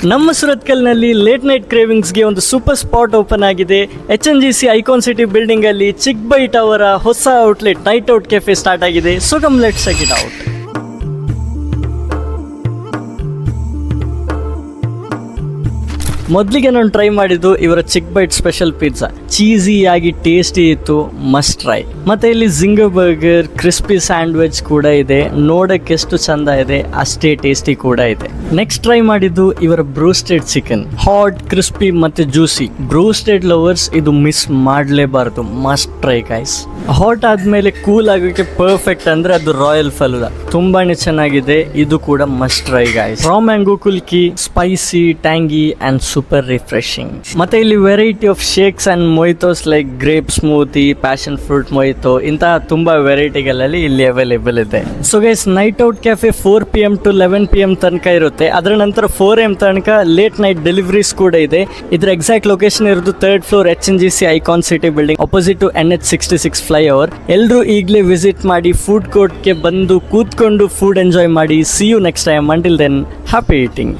ನಮ್ಮ ಸುರತ್ಕಲ್ನಲ್ಲಿ late night ಕ್ರೇವಿಂಗ್ಸ್ಗೆ ಒಂದು ಸೂಪರ್ ಸ್ಪಾಟ್ ಓಪನ್ ಆಗಿದೆ. HNGC ಐಕಾನ್ ಸಿಟಿ ಬಿಲ್ಡಿಂಗ್ ಅಲ್ಲಿ ಚಿಕ್ ಬೈಟ್ ಅವರ ಹೊಸ outlet Night Out Cafe start ಆಗಿದೆ. So come let's check it out. ಮೊದಲಿಗೆ ನಾನು ಟ್ರೈ ಮಾಡಿದ್ದು ಇವರ Chick Bite special pizza. Cheesy ಆಗಿ ಟೇಸ್ಟಿ ಇತ್ತು, ಮಸ್ಟ್ ಟ್ರೈ. ಮತ್ತೆ ಇಲ್ಲಿ ಜಿಂಗರ್ ಬರ್ಗರ್, ಕ್ರಿಸ್ಪಿ ಸ್ಯಾಂಡ್ವಿಚ್ ಕೂಡ ಇದೆ. ನೋಡಕ್ಕೆ ಎಷ್ಟು ಚಂದ ಇದೆ ಅಷ್ಟೇ ಟೇಸ್ಟಿ ಕೂಡ ಇದೆ. ನೆಕ್ಸ್ಟ್ ಟ್ರೈ ಮಾಡಿದ್ದು ಇವರ ಬ್ರೂಸ್ಟೆಡ್ ಚಿಕನ್. ಹಾಟ್, ಕ್ರಿಸ್ಪಿ ಮತ್ತೆ ಜ್ಯೂಸಿ. ಬ್ರೂಸ್ಟೆಡ್ ಲವರ್ಸ್ ಇದು ಮಿಸ್ ಮಾಡಲೇಬಾರದು, ಮಸ್ಟ್ ಟ್ರೈ ಗೈಸ್. ಹಾಟ್ ಆದ್ಮೇಲೆ ಕೂಲ್ ಆಗೋಕೆ ಪರ್ಫೆಕ್ಟ್ ಅಂದ್ರೆ ಅದು ರಾಯಲ್ ಫಲೂದಾ. ತುಂಬಾನೇ ಚೆನ್ನಾಗಿದೆ, ಇದು ಕೂಡ must try guys. Raw mango kulukki, spicy, tangy and super refreshing. ಮತ್ತೆ ಇಲ್ಲಿ variety of shakes and mojitos like grape smoothie, passion fruit mojito, ಇಂತಹ ತುಂಬಾ ವೆರೈಟಿಗಳಲ್ಲಿ ಇಲ್ಲಿ ಅವೈಲೇಬಲ್ ಇದೆ. So guys, Night Out Cafe 4 PM to 11 PM ತನಕ ಇರುತ್ತೆ. ಅದರ ನಂತರ 4 AM ತನಕ ಲೇಟ್ ನೈಟ್ ಡೆಲಿವರೀಸ್ ಕೂಡ ಇದೆ. ಇದರ ಎಕ್ಸಾಕ್ಟ್ ಲೊಕೇಶನ್ ಇರೋದು 3rd floor HNGC icon city building opposite to NH66 flyover. ಎಲ್ಲರೂ ಈಗಲೇ ವಿಸಿಟ್ ಮಾಡಿ ಫುಡ್ ಕೋರ್ಟ್ಗೆ ಬಂದು ಕೂತ್ಕೊಂಡು ಫುಡ್ ಎಂಜಾಯ್ ಮಾಡಿ. See you next time. Until then, happy eating.